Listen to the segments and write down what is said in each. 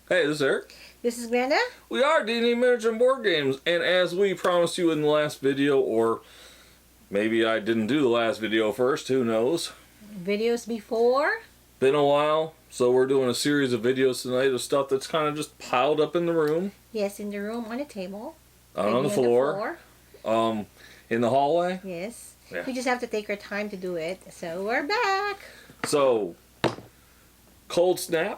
Hey, this is Eric. This is Glenda. We are D&D Miniature and Board Games, and as we promised you in the last video, or maybe I didn't do the last video first, who knows? Videos before. Been a while, so we're doing a series of videos tonight of stuff that's kind of just piled up in the room. Yes, in the room, on the table. On the floor. In the hallway. Yes. Yeah. We just have to take our time to do it, so we're back. So, Coldsnap.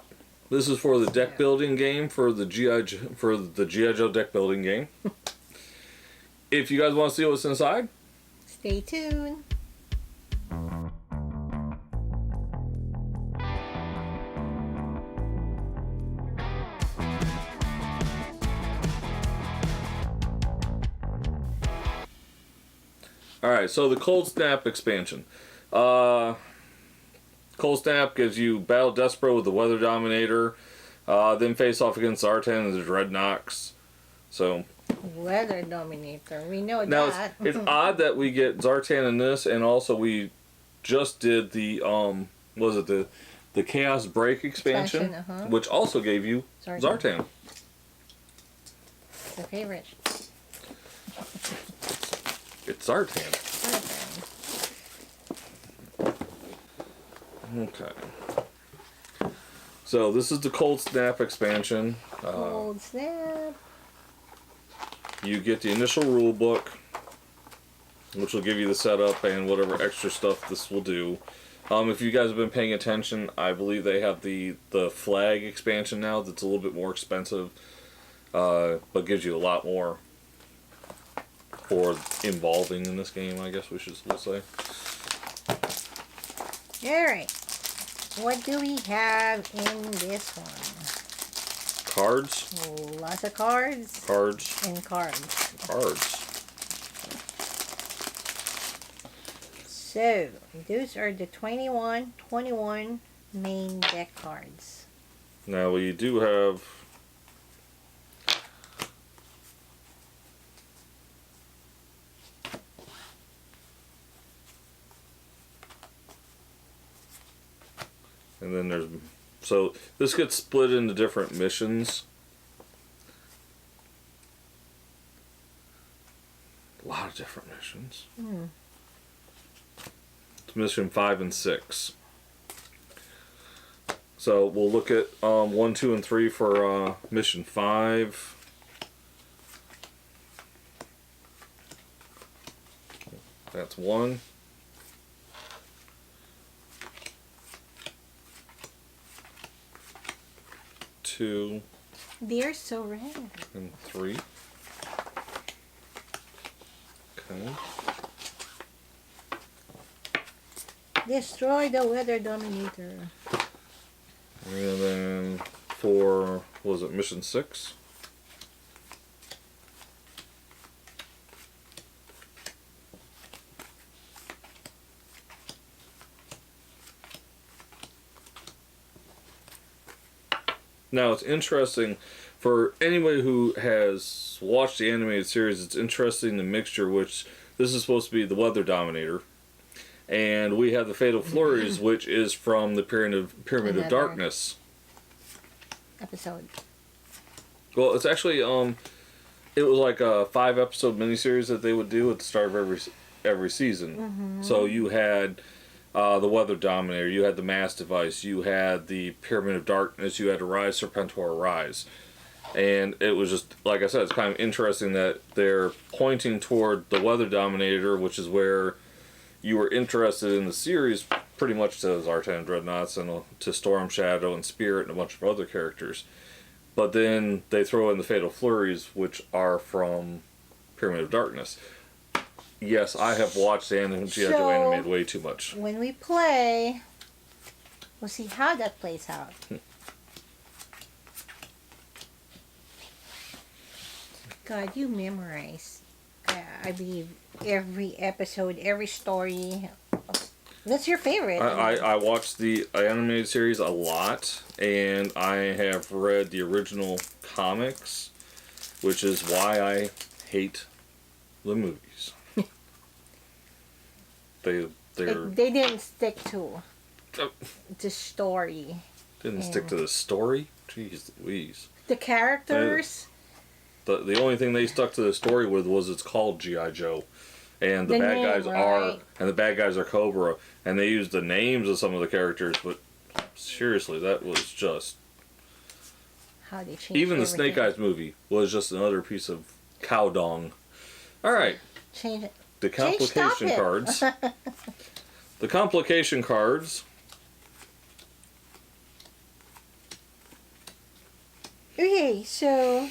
This is for the deck building game for the G.I. Joe deck building game. If you guys want to see what's inside, stay tuned. Alright, so the Coldsnap expansion. Coldsnap gives you Battle Desperate with the Weather Dominator, then face off against Zartan and the Dreadnoks. So, Weather Dominator, we know now that. It's odd that we get Zartan in this, and also we just did the the Chaos Break expansion, which also gave you Zartan. It's a favorite. It's Zartan. Okay. So this is the Coldsnap expansion. Coldsnap. You get the initial rule book, which will give you the setup and whatever extra stuff this will do. If you guys have been paying attention, I believe they have the flag expansion now that's a little bit more expensive, but gives you a lot more for involving in this game, I guess we'll say. Alright. What do we have in this one? Cards. Lots of cards. Cards. And cards. Cards. So, those are the 21 main deck cards. Now we do have and then there's, so this gets split into different missions. A lot of different missions. It's mission 5 and 6. So we'll look at 1, 2, and 3 for mission 5. That's 1. 2. They're so red. And 3. Okay. Destroy the Weather Dominator. And then for, what was it, mission 6? Now, it's interesting, for anybody who has watched the animated series, it's interesting the mixture, which this is supposed to be the Weather Dominator. And we have the Fatal Flurries, which is from the Pyramid of Darkness episode. Well, it's actually, it was like a 5-episode miniseries that they would do at the start of every season. So you had the Weather Dominator, you had the Mass Device, you had the Pyramid of Darkness, you had Arise, Serpentor, Arise. And it was just, like I said, it's kind of interesting that they're pointing toward the Weather Dominator, which is where you were interested in the series, pretty much to Zartan Dreadnoughts and to Storm Shadow and Spirit and a bunch of other characters. But then they throw in the Fatal Flurries, which are from Pyramid of Darkness. Yes, I have watched the G.I. Joe animated way too much. When we play, we'll see how that plays out. God, you memorize, I believe, every episode, every story. That's your favorite. I watched the animated series a lot, and I have read the original comics, which is why I hate the movies. They didn't stick to the story. Didn't stick to the story? Jeez Louise. The characters. The only thing they stuck to the story with was it's called G.I. Joe. And the bad guys are Cobra. And they used the names of some of the characters, but seriously, that was just... How they changed even the everything. Snake Eyes movie was just another piece of cow dong. Alright. Change it. The complication cards. The complication cards. Okay, so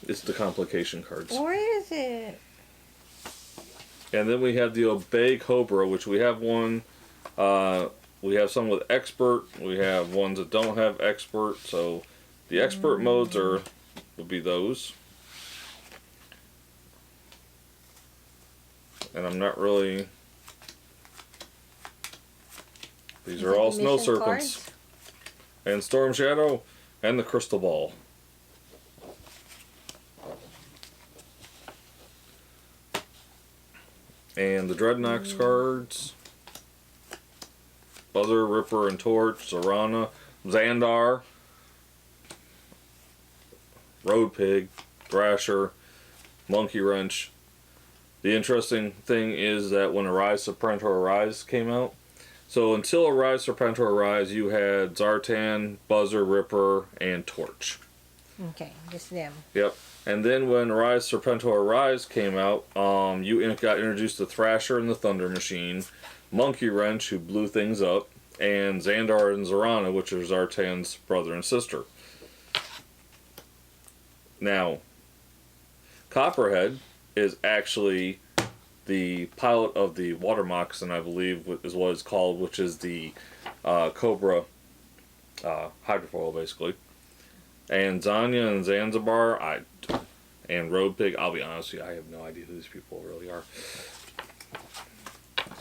It's the complication cards. where is it? And then we have the Obey Cobra, which we have one. We have some with expert. We have ones that don't have expert. So the expert modes would be those. And I'm not really... These are all Snow Mission Serpents. cards? And Storm Shadow. And the Crystal Ball. And the Dreadnoks cards. Buzzer, Ripper, and Torch. Zorana. Xandar. Road Pig. Thrasher. Monkey Wrench. The interesting thing is that when Arise Serpentor Arise came out, so until Arise Serpentor Arise, you had Zartan, Buzzer, Ripper, and Torch. Okay, just them. Yep. And then when Arise Serpentor Arise came out, you got introduced to Thrasher and the Thunder Machine, Monkey Wrench, who blew things up, and Xandar and Zorana, which are Zartan's brother and sister. Now, Copperhead is actually the pilot of the Water Moccasin, I believe is what it's called, which is the Cobra hydrofoil, basically. And Zanya and Zanzibar, and Road Pig, I'll be honest with you, I have no idea who these people really are.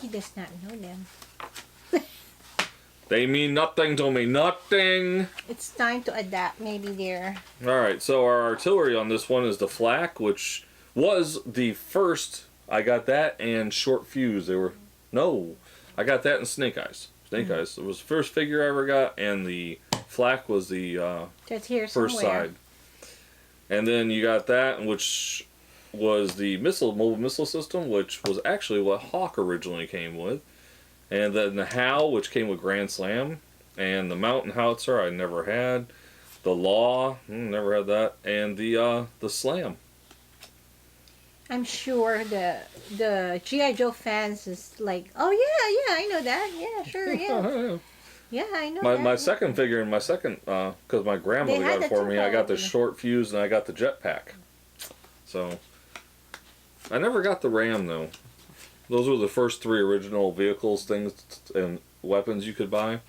He does not know them. They mean nothing to me, nothing! It's time to adapt, maybe there. Alright, so our artillery on this one is the Flak, which was the first... I got that and Short Fuse. I got that and Snake Eyes. Eyes. It was the first figure I ever got, and the Flak was the It's here first somewhere. side. And then you got that, which was the mobile missile system, which was actually what Hawk originally came with. And then the Howl, which came with Grand Slam. And the Mountain Howitzer, I never had. The Law, never had that. And the Slam. I'm sure the G.I. Joe fans is like, oh yeah, I know that. Yeah, sure, yeah. Yeah, I know that. My second figure and my second, because my grandmother They had got it the for me, I got the two-color. Short Fuse and I got the Jetpack. So, I never got the Ram though. Those were the first three original vehicles, things, and weapons you could buy.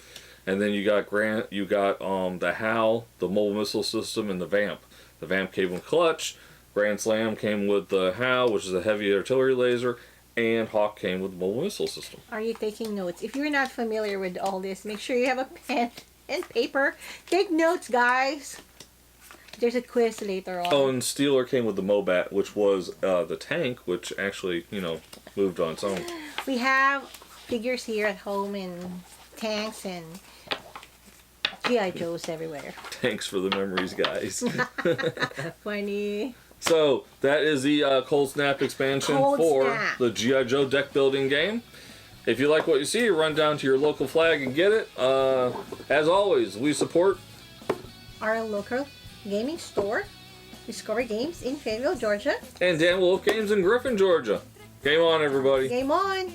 And then you got the Howl, the mobile missile system, and the Vamp. The Vamp came with clutch. Grand Slam came with the Howl, which is a heavy artillery laser, and Hawk came with the mobile missile system. Are you taking notes? If you're not familiar with all this, make sure you have a pen and paper. Take notes, guys. There's a quiz later on. Oh, and Steeler came with the Mobat, which was the tank, which actually, moved on its own. We have figures here at home and tanks and G.I. Joes everywhere. Thanks for the memories, guys. Funny. So, that is the Coldsnap expansion for Coldsnap. the G.I. Joe deck building game. If you like what you see, run down to your local flag and get it. As always, we support Our local gaming store, Discover Games in Fayetteville, Georgia. and Dan Wolf Games in Griffin, Georgia. Game on, everybody. Game on!